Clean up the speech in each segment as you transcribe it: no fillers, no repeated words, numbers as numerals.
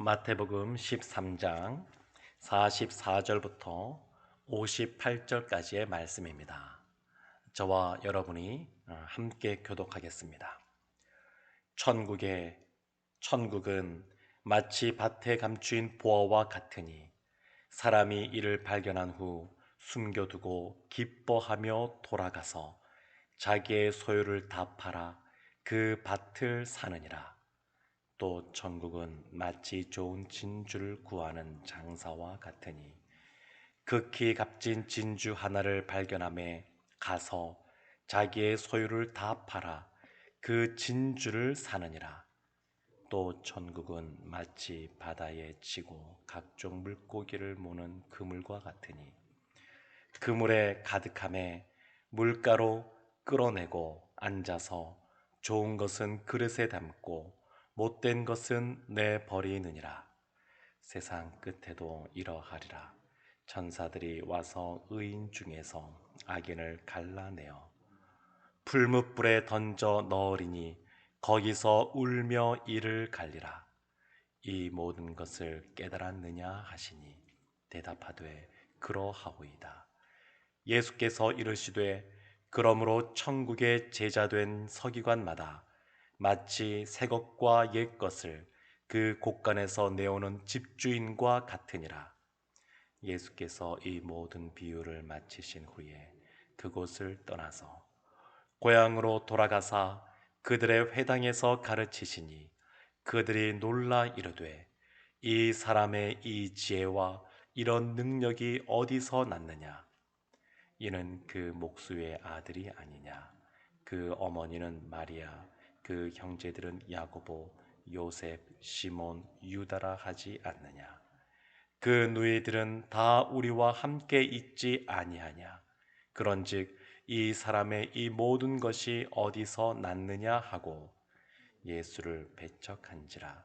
마태복음 13장 44절부터 58절까지의 말씀입니다. 저와 여러분이 함께 교독하겠습니다. 천국은 마치 밭에 감추인 보화와 같으니 사람이 이를 발견한 후 숨겨두고 기뻐하며 돌아가서 자기의 소유를 다 팔아 그 밭을 사느니라. 또 천국은 마치 좋은 진주를 구하는 장사와 같으니 극히 값진 진주 하나를 발견함에 가서 자기의 소유를 다 팔아 그 진주를 사느니라. 또 천국은 마치 바다에 치고 각종 물고기를 모는 그물과 같으니 그물에 가득함에 물가로 끌어내고 앉아서 좋은 것은 그릇에 담고 못된 것은 내버리느니라. 세상 끝에도 이러하리라. 천사들이 와서 의인 중에서 악인을 갈라내어 풀무불에 던져 넣으리니 거기서 울며 이를 갈리라. 이 모든 것을 깨달았느냐 하시니 대답하되 그러하오이다. 예수께서 이르시되 그러므로 천국의 제자된 서기관마다 마치 새 것과 옛 것을 그 곳간에서 내오는 집주인과 같으니라. 예수께서 이 모든 비유를 마치신 후에 그곳을 떠나서 고향으로 돌아가사 그들의 회당에서 가르치시니 그들이 놀라 이르되 이 사람의 이 지혜와 이런 능력이 어디서 났느냐? 이는 그 목수의 아들이 아니냐? 그 어머니는 마리아, 그 형제들은 야고보, 요셉, 시몬, 유다라 하지 않느냐? 그 누이들은 다 우리와 함께 있지 아니하냐? 그런즉 이 사람의 이 모든 것이 어디서 났느냐 하고 예수를 배척한지라.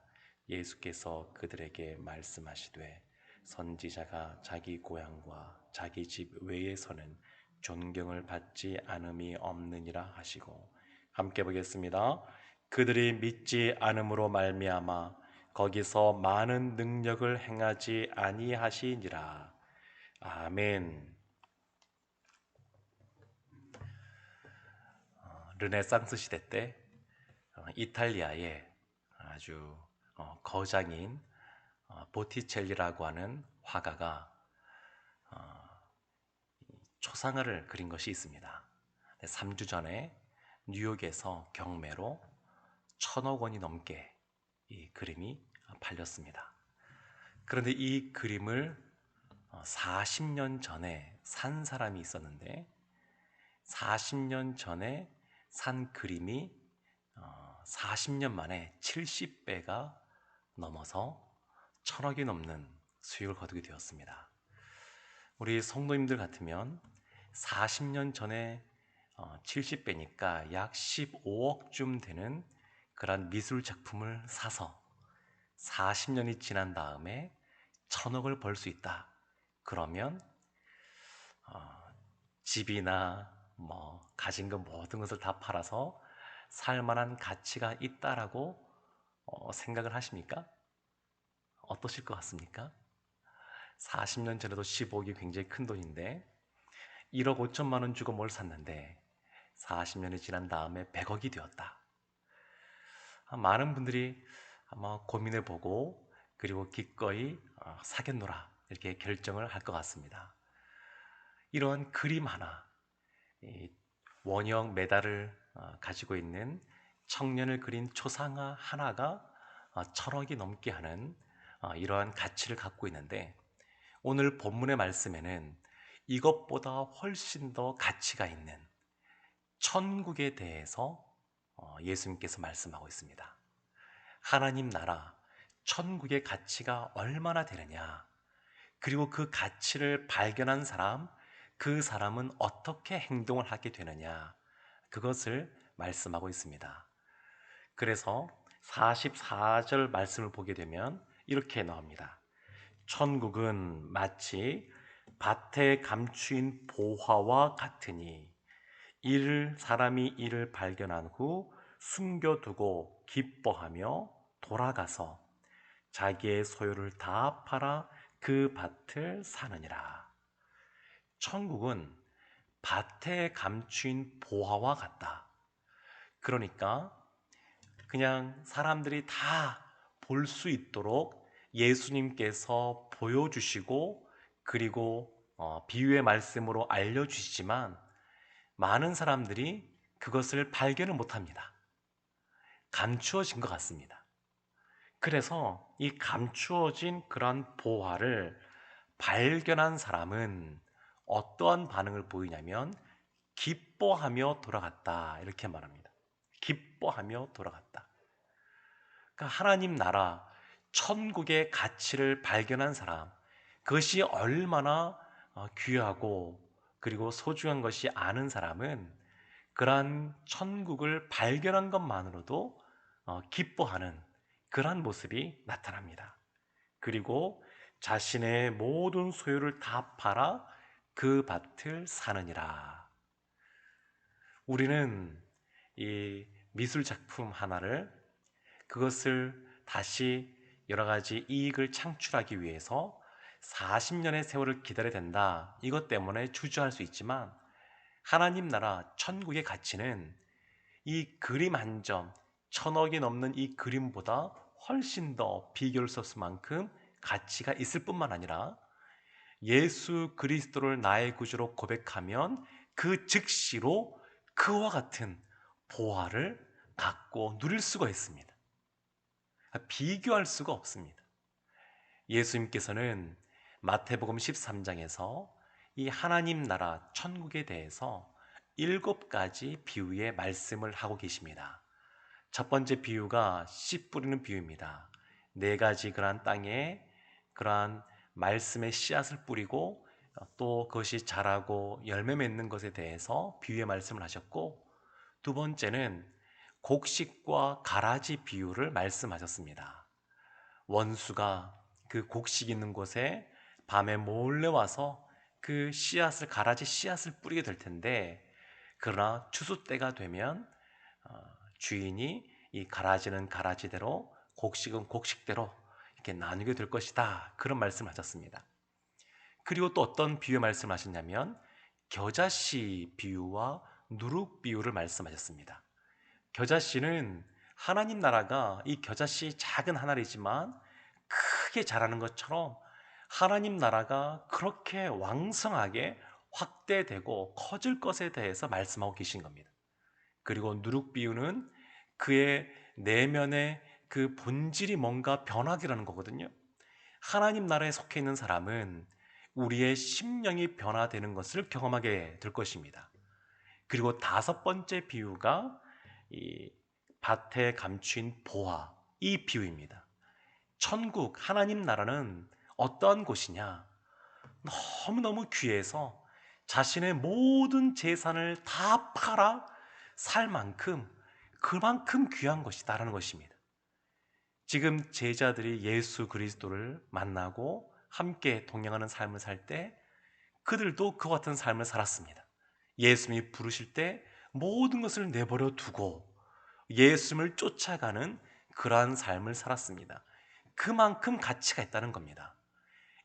예수께서 그들에게 말씀하시되 선지자가 자기 고향과 자기 집 외에서는 존경을 받지 않음이 없느니라 하시고, 함께 보겠습니다. 그들이 믿지 않음으로 말미암아 거기서 많은 능력을 행하지 아니하시니라. 아멘. 르네상스 시대 때 이탈리아에 아주 거장인 보티첼리라고 하는 화가가 초상화를 그린 것이 있습니다. 3주 전에 뉴욕에서 경매로 1,000억 원이 넘게 이 그림이 팔렸습니다. 그런데 이 그림을 40년 전에 산 사람이 있었는데 40년 전에 산 그림이 40년 만에 70배가 넘어서 1,000억이 넘는 수익을 거두게 되었습니다. 우리 성도님들 같으면 40년 전에 70배니까 약 15억쯤 되는 그런 미술 작품을 사서 40년이 지난 다음에 1,000억을 벌 수 있다. 그러면 집이나 가진 것 모든 것을 다 팔아서 살 만한 가치가 있다라고 생각을 하십니까? 어떠실 것 같습니까? 40년 전에도 15억이 굉장히 큰 돈인데 1억 5천만 원 주고 뭘 샀는데 40년이 지난 다음에 100억이 되었다. 많은 분들이 아마 고민해보고 그리고 기꺼이 사겠노라 이렇게 결정을 할 것 같습니다. 이러한 그림 하나, 원형 메달을 가지고 있는 청년을 그린 초상화 하나가 1,000억이 넘게 하는 이러한 가치를 갖고 있는데, 오늘 본문의 말씀에는 이것보다 훨씬 더 가치가 있는 천국에 대해서 예수님께서 말씀하고 있습니다. 하나님 나라, 천국의 가치가 얼마나 되느냐, 그리고 그 가치를 발견한 사람, 그 사람은 어떻게 행동을 하게 되느냐, 그것을 말씀하고 있습니다. 그래서 44절 말씀을 보게 되면 이렇게 나옵니다. 천국은 마치 밭에 감추인 보화와 같으니 사람이 이를 발견한 후 숨겨두고 기뻐하며 돌아가서 자기의 소유를 다 팔아 그 밭을 사느니라. 천국은 밭에 감추인 보화와 같다. 그러니까 그냥 사람들이 다 볼 수 있도록 예수님께서 보여주시고, 그리고 비유의 말씀으로 알려주시지만 많은 사람들이 그것을 발견을 못합니다. 감추어진 것 같습니다. 그래서 이 감추어진 그런 보화를 발견한 사람은 어떠한 반응을 보이냐면 기뻐하며 돌아갔다, 이렇게 말합니다. 기뻐하며 돌아갔다. 그러니까 하나님 나라, 천국의 가치를 발견한 사람, 그것이 얼마나 귀하고 그리고 소중한 것이 아는 사람은 그러한 천국을 발견한 것만으로도 기뻐하는 그러한 모습이 나타납니다. 그리고 자신의 모든 소유를 다 팔아 그 밭을 사느니라. 우리는 이 미술 작품 하나를, 그것을 다시 여러 가지 이익을 창출하기 위해서 40년의 세월을 기다려야 된다, 이것 때문에 주저할 수 있지만, 하나님 나라 천국의 가치는 이 그림 한 점, 1,000억이 넘는 이 그림보다 훨씬 더 비교할 수 없을 만큼 가치가 있을 뿐만 아니라, 예수 그리스도를 나의 구주로 고백하면 그 즉시로 그와 같은 보화를 갖고 누릴 수가 있습니다. 비교할 수가 없습니다. 예수님께서는 마태복음 13장에서 이 하나님 나라 천국에 대해서 7가지 비유의 말씀을 하고 계십니다. 첫 번째 비유가 씨 뿌리는 비유입니다. 4가지 그러한 땅에 그러한 말씀의 씨앗을 뿌리고 또 그것이 자라고 열매 맺는 것에 대해서 비유의 말씀을 하셨고, 두 번째는 곡식과 가라지 비유를 말씀하셨습니다. 원수가 그 곡식 있는 곳에 밤에 몰래 와서 그 씨앗을, 가라지 씨앗을 뿌리게 될 텐데, 그러나 추수 때가 되면 주인이 이 가라지는 가라지대로, 곡식은 곡식대로 이렇게 나누게 될 것이다, 그런 말씀을 하셨습니다. 그리고 또 어떤 비유의 말씀을 하셨냐면 겨자씨 비유와 누룩 비유를 말씀하셨습니다. 겨자씨는 하나님 나라가 이 겨자씨 작은 한 알이지만 크게 자라는 것처럼 하나님 나라가 그렇게 왕성하게 확대되고 커질 것에 대해서 말씀하고 계신 겁니다. 그리고 누룩 비유는 그의 내면의 그 본질이 뭔가 변하기라는 거거든요. 하나님 나라에 속해 있는 사람은 우리의 심령이 변화되는 것을 경험하게 될 것입니다. 그리고 5번째 비유가 이 밭에 감추인 보화, 이 비유입니다. 천국, 하나님 나라는 어떠한 곳이냐? 너무너무 귀해서 자신의 모든 재산을 다 팔아 살 만큼, 그만큼 귀한 것이다라는 것입니다. 지금 제자들이 예수 그리스도를 만나고 함께 동행하는 삶을 살 때 그들도 그와 같은 삶을 살았습니다. 예수님이 부르실 때 모든 것을 내버려 두고 예수님을 쫓아가는 그러한 삶을 살았습니다. 그만큼 가치가 있다는 겁니다.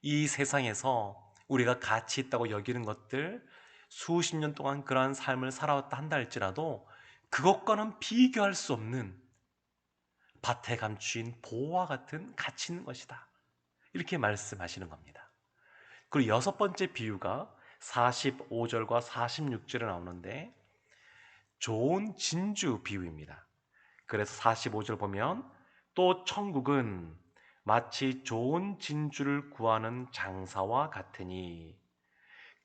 이 세상에서 우리가 가치 있다고 여기는 것들, 수십 년 동안 그러한 삶을 살아왔다 한다 할지라도 그것과는 비교할 수 없는 밭에 감추인 보화 같은 가치 있는 것이다, 이렇게 말씀하시는 겁니다. 그리고 6번째 비유가 45절과 46절에 나오는데 좋은 진주 비유입니다. 그래서 45절 보면 또 천국은 마치 좋은 진주를 구하는 장사와 같으니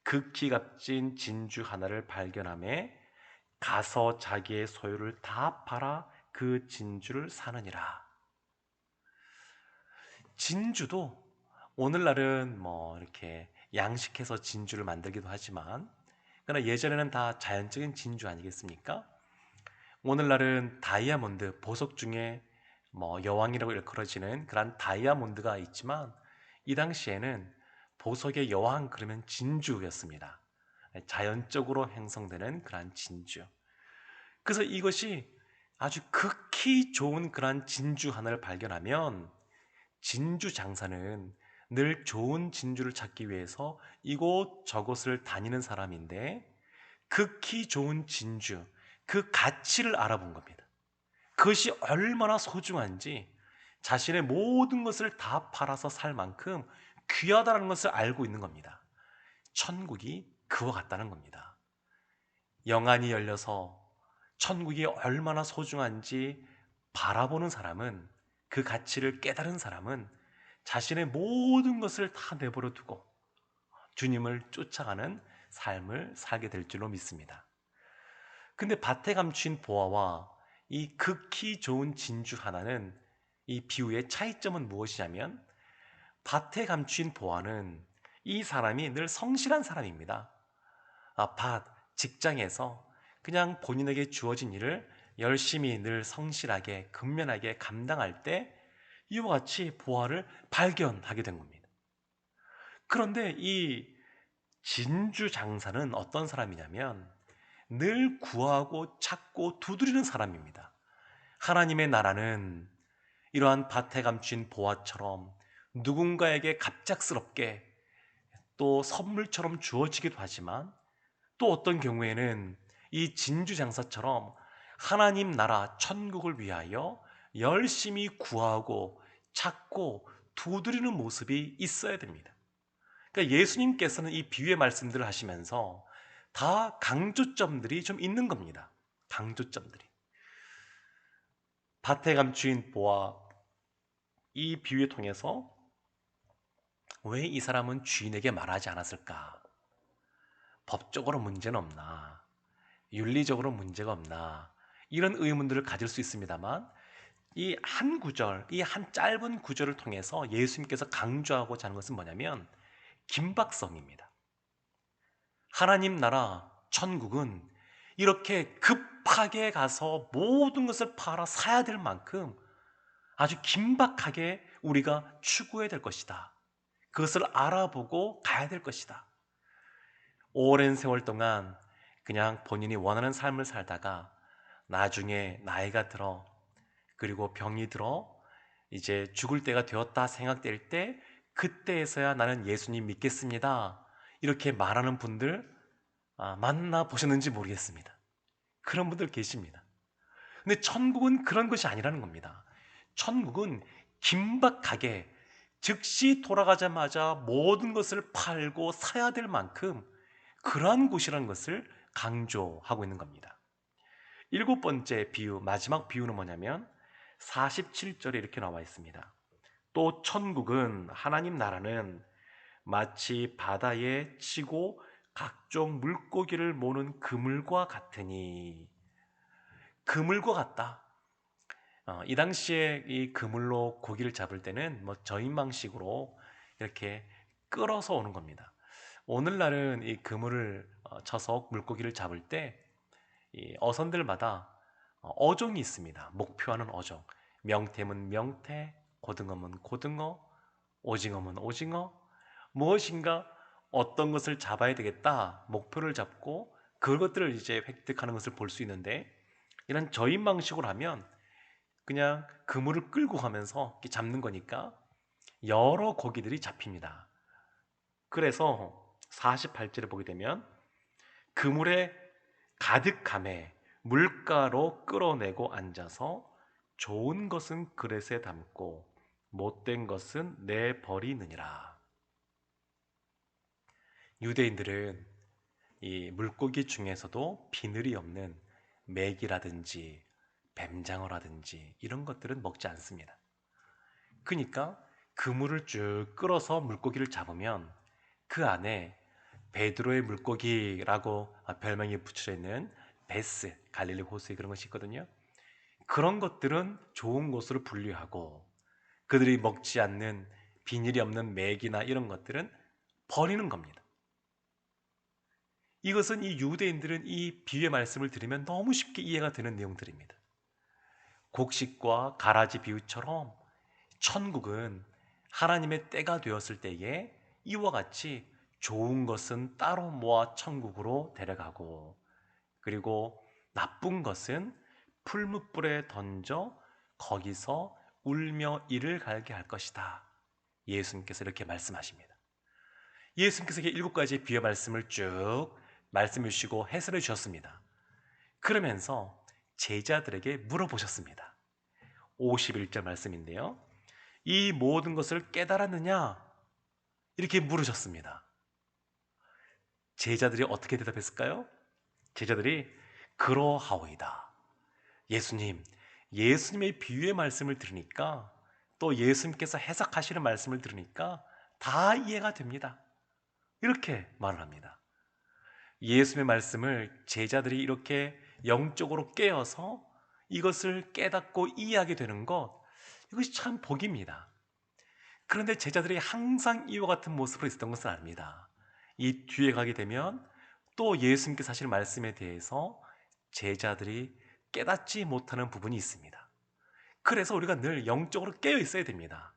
극히 값진 진주 하나를 발견하매 가서 자기의 소유를 다 팔아 그 진주를 사느니라. 진주도 오늘날은 뭐 이렇게 양식해서 진주를 만들기도 하지만, 그러나 예전에는 다 자연적인 진주 아니겠습니까? 오늘날은 다이아몬드, 보석 중에 뭐 여왕이라고 일컬어지는 그런 다이아몬드가 있지만, 이 당시에는 보석의 여왕 그러면 진주였습니다. 자연적으로 형성되는 그러한 진주. 그래서 이것이 아주 극히 좋은 그러한 진주 하나를 발견하면 진주 장사는 늘 좋은 진주를 찾기 위해서 이곳저곳을 다니는 사람인데, 극히 좋은 진주, 그 가치를 알아본 겁니다. 그것이 얼마나 소중한지 자신의 모든 것을 다 팔아서 살 만큼 귀하다는 것을 알고 있는 겁니다. 천국이 그와 같다는 겁니다. 영안이 열려서 천국이 얼마나 소중한지 바라보는 사람은, 그 가치를 깨달은 사람은 자신의 모든 것을 다 내버려 두고 주님을 쫓아가는 삶을 살게 될 줄로 믿습니다. 근데 밭에 감추인 보화와 이 극히 좋은 진주 하나는, 이 비유의 차이점은 무엇이냐면, 밭에 감추인 보화는 이 사람이 늘 성실한 사람입니다. 직장에서 그냥 본인에게 주어진 일을 열심히 늘 성실하게 근면하게 감당할 때 이와 같이 보화를 발견하게 된 겁니다. 그런데 이 진주 장사는 어떤 사람이냐면, 늘 구하고 찾고 두드리는 사람입니다. 하나님의 나라는 이러한 밭에 감춘 보화처럼 누군가에게 갑작스럽게 또 선물처럼 주어지기도 하지만, 또 어떤 경우에는 이 진주 장사처럼 하나님 나라 천국을 위하여 열심히 구하고 찾고 두드리는 모습이 있어야 됩니다. 그러니까 예수님께서는 이 비유의 말씀들을 하시면서 다 강조점들이 좀 있는 겁니다. 강조점들이. 밭에 감추인 보화, 이 비유를 통해서 왜 이 사람은 주인에게 말하지 않았을까? 법적으로 문제는 없나? 윤리적으로 문제가 없나? 이런 의문들을 가질 수 있습니다만, 이 한 구절, 이 한 짧은 구절을 통해서 예수님께서 강조하고자 하는 것은 뭐냐면, 긴박성입니다. 하나님 나라 천국은 이렇게 급하게 가서 모든 것을 팔아 사야 될 만큼 아주 긴박하게 우리가 추구해야 될 것이다. 그것을 알아보고 가야 될 것이다. 오랜 세월 동안 그냥 본인이 원하는 삶을 살다가 나중에 나이가 들어, 그리고 병이 들어 이제 죽을 때가 되었다 생각될 때, 그때에서야 나는 예수님 믿겠습니다, 이렇게 말하는 분들 만나 보셨는지 모르겠습니다. 그런 분들 계십니다. 근데 천국은 그런 것이 아니라는 겁니다. 천국은 긴박하게 즉시 돌아가자마자 모든 것을 팔고 사야 될 만큼 그러한 곳이라는 것을 강조하고 있는 겁니다. 일곱 번째 비유, 마지막 비유는 뭐냐면 47절에 이렇게 나와 있습니다. 또 천국은, 하나님 나라는 마치 바다에 치고 각종 물고기를 모는 그물과 같으니. 그물과 같다. 이 당시에 이 그물로 고기를 잡을 때는 뭐 저인망식으로 이렇게 끌어서 오는 겁니다. 오늘날은 이 그물을 쳐서 물고기를 잡을 때 이 어선들마다 어종이 있습니다. 목표하는 어종. 명태면 명태, 고등어면 고등어, 오징어면 오징어, 무엇인가 어떤 것을 잡아야 되겠다 목표를 잡고 그것들을 이제 획득하는 것을 볼 수 있는데, 이런 저인망식으로 하면 그냥 그물을 끌고 가면서 이렇게 잡는 거니까 여러 고기들이 잡힙니다. 그래서 48절에 보게 되면 그물에 가득함에 물가로 끌어내고 앉아서 좋은 것은 그릇에 담고 못된 것은 내버리느니라. 유대인들은 이 물고기 중에서도 비늘이 없는 메기라든지 뱀장어라든지 이런 것들은 먹지 않습니다. 그러니까 그물을 쭉 끌어서 물고기를 잡으면 그 안에 베드로의 물고기라고 별명이 붙여져 있는 베스, 갈릴리 호수에 그런 것이 있거든요. 그런 것들은 좋은 것으로 분류하고, 그들이 먹지 않는 비닐이 없는 맥이나 이런 것들은 버리는 겁니다. 이것은 이 유대인들은 이 비유의 말씀을 들으면 너무 쉽게 이해가 되는 내용들입니다. 곡식과 가라지 비유처럼 천국은 하나님의 때가 되었을 때에 이와 같이 좋은 것은 따로 모아 천국으로 데려가고, 그리고 나쁜 것은 풀무불에 던져 거기서 울며 이를 갈게 할 것이다. 예수님께서 이렇게 말씀하십니다. 예수님께서 이렇게 7가지 비유 말씀을 쭉 말씀해 주시고 해설해 주셨습니다. 그러면서 제자들에게 물어보셨습니다. 51절 말씀인데요. 이 모든 것을 깨달았느냐? 이렇게 물으셨습니다. 제자들이 어떻게 대답했을까요? 제자들이 그러하오이다. 예수님의 비유의 말씀을 들으니까, 또 예수님께서 해석하시는 말씀을 들으니까 다 이해가 됩니다. 이렇게 말을 합니다. 예수님의 말씀을 제자들이 이렇게 영적으로 깨어서 이것을 깨닫고 이해하게 되는 것, 이것이 참 복입니다. 그런데 제자들이 항상 이와 같은 모습으로 있었던 것은 아닙니다. 이 뒤에 가게 되면 또 예수님께서 하실 말씀에 대해서 제자들이 깨닫지 못하는 부분이 있습니다. 그래서 우리가 늘 영적으로 깨어 있어야 됩니다.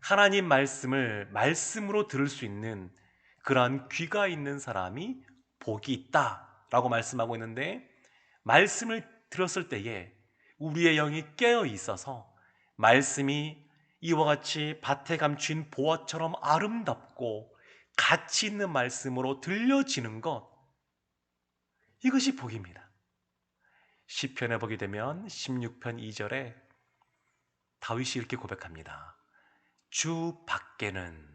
하나님 말씀을 말씀으로 들을 수 있는 그러한 귀가 있는 사람이 복이 있다라고 말씀하고 있는데, 말씀을 들었을 때에 우리의 영이 깨어 있어서 말씀이 이와 같이 밭에 감춘 보화처럼 아름답고 가치 있는 말씀으로 들려지는 것, 이것이 복입니다. 시편에 보게 되면 16편 2절에 다윗이 이렇게 고백합니다. 주 밖에는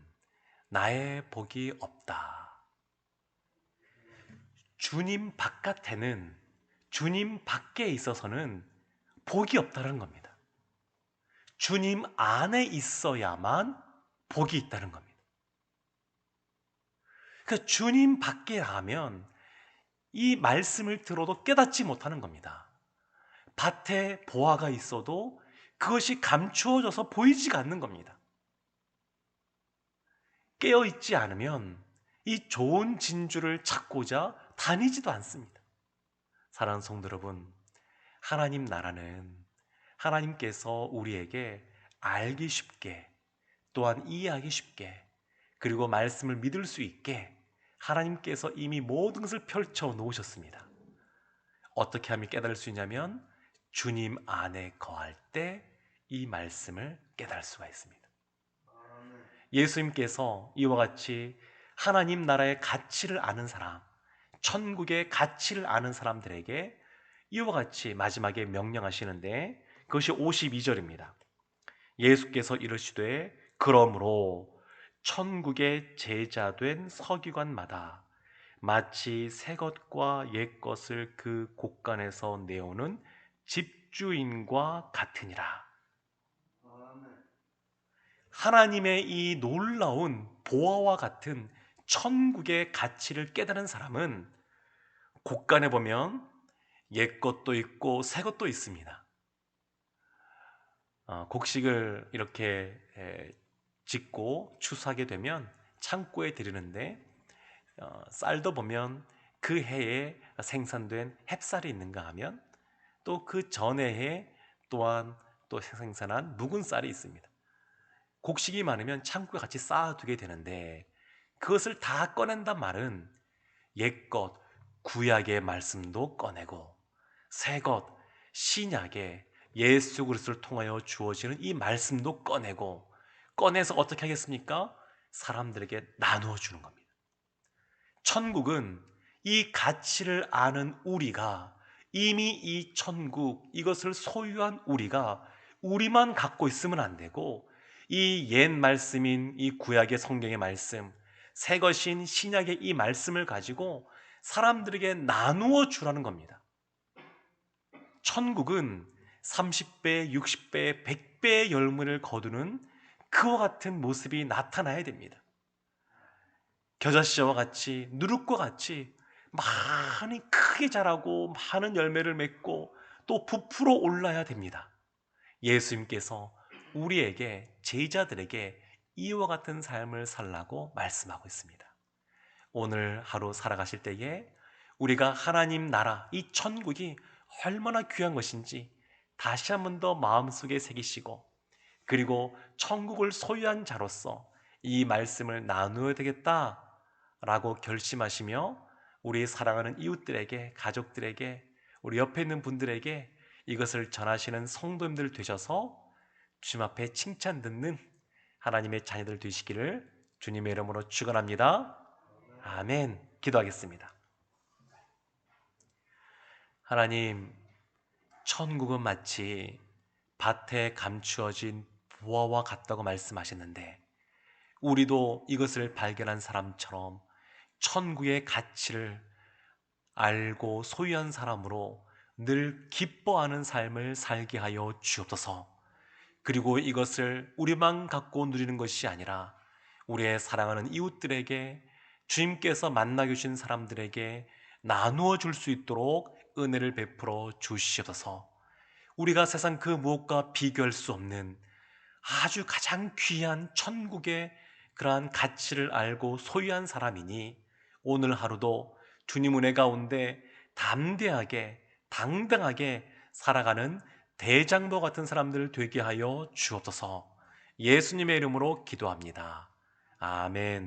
나의 복이 없다. 주님 바깥에는, 주님 밖에 있어서는 복이 없다는 겁니다. 주님 안에 있어야만 복이 있다는 겁니다. 그러니까 주님 밖에 하면 이 말씀을 들어도 깨닫지 못하는 겁니다. 밭에 보화가 있어도 그것이 감추어져서 보이지가 않는 겁니다. 깨어있지 않으면 이 좋은 진주를 찾고자 다니지도 않습니다. 사랑하는 성도 여러분, 하나님 나라는 하나님께서 우리에게 알기 쉽게, 또한 이해하기 쉽게, 그리고 말씀을 믿을 수 있게 하나님께서 이미 모든 것을 펼쳐 놓으셨습니다. 어떻게 하면 깨달을 수 있냐면 주님 안에 거할 때 이 말씀을 깨달을 수가 있습니다. 예수님께서 이와 같이 하나님 나라의 가치를 아는 사람, 천국의 가치를 아는 사람들에게 이와 같이 마지막에 명령하시는데, 그것이 52절입니다. 예수께서 이르시되 그러므로 천국의 제자된 서기관마다 마치 새 것과 옛 것을 그 곳간에서 내오는 집주인과 같으니라. 하나님의 이 놀라운 보화와 같은 천국의 가치를 깨달은 사람은 곳간에 보면 옛 것도 있고 새 것도 있습니다. 곡식을 이렇게 짓고 추수하게 되면 창고에 들이는데, 쌀도 보면 그 해에 생산된 햅쌀이 있는가 하면 또 그 전해 해 또한 또 생산한 묵은 쌀이 있습니다. 곡식이 많으면 창고에 같이 쌓아두게 되는데, 그것을 다 꺼낸단 말은 옛것 구약의 말씀도 꺼내고 새것 신약의 예수 그리스도를 통하여 주어지는 이 말씀도 꺼내고, 꺼내서 어떻게 하겠습니까? 사람들에게 나누어 주는 겁니다. 천국은 이 가치를 아는 우리가, 이미 이 천국 이것을 소유한 우리가 우리만 갖고 있으면 안 되고, 이 옛 말씀인 이 구약의 성경의 말씀, 새 것인 신약의 이 말씀을 가지고 사람들에게 나누어 주라는 겁니다. 천국은 30배, 60배, 100배의 열매를 거두는 그와 같은 모습이 나타나야 됩니다. 겨자씨와 같이, 누룩과 같이 많이 크게 자라고 많은 열매를 맺고 또 부풀어 올라야 됩니다. 예수님께서 우리에게, 제자들에게 이와 같은 삶을 살라고 말씀하고 있습니다. 오늘 하루 살아가실 때에 우리가 하나님 나라, 이 천국이 얼마나 귀한 것인지 다시 한 번 더 마음속에 새기시고, 그리고 천국을 소유한 자로서 이 말씀을 나누어야 되겠다라고 결심하시며 우리 사랑하는 이웃들에게, 가족들에게, 우리 옆에 있는 분들에게 이것을 전하시는 성도님들 되셔서 주님 앞에 칭찬 듣는 하나님의 자녀들 되시기를 주님의 이름으로 축원합니다. 아멘. 기도하겠습니다. 하나님, 천국은 마치 밭에 감추어진 보화와 같다고 말씀하셨는데 우리도 이것을 발견한 사람처럼 천국의 가치를 알고 소유한 사람으로 늘 기뻐하는 삶을 살게 하여 주옵소서. 그리고 이것을 우리만 갖고 누리는 것이 아니라 우리의 사랑하는 이웃들에게, 주님께서 만나게 주신 사람들에게 나누어 줄 수 있도록 은혜를 베풀어 주시옵소서. 우리가 세상 그 무엇과 비교할 수 없는 아주 가장 귀한 천국의 그러한 가치를 알고 소유한 사람이니 오늘 하루도 주님 은혜 가운데 담대하게 당당하게 살아가는 대장부 같은 사람들 되게 하여 주옵소서. 예수님의 이름으로 기도합니다. 아멘.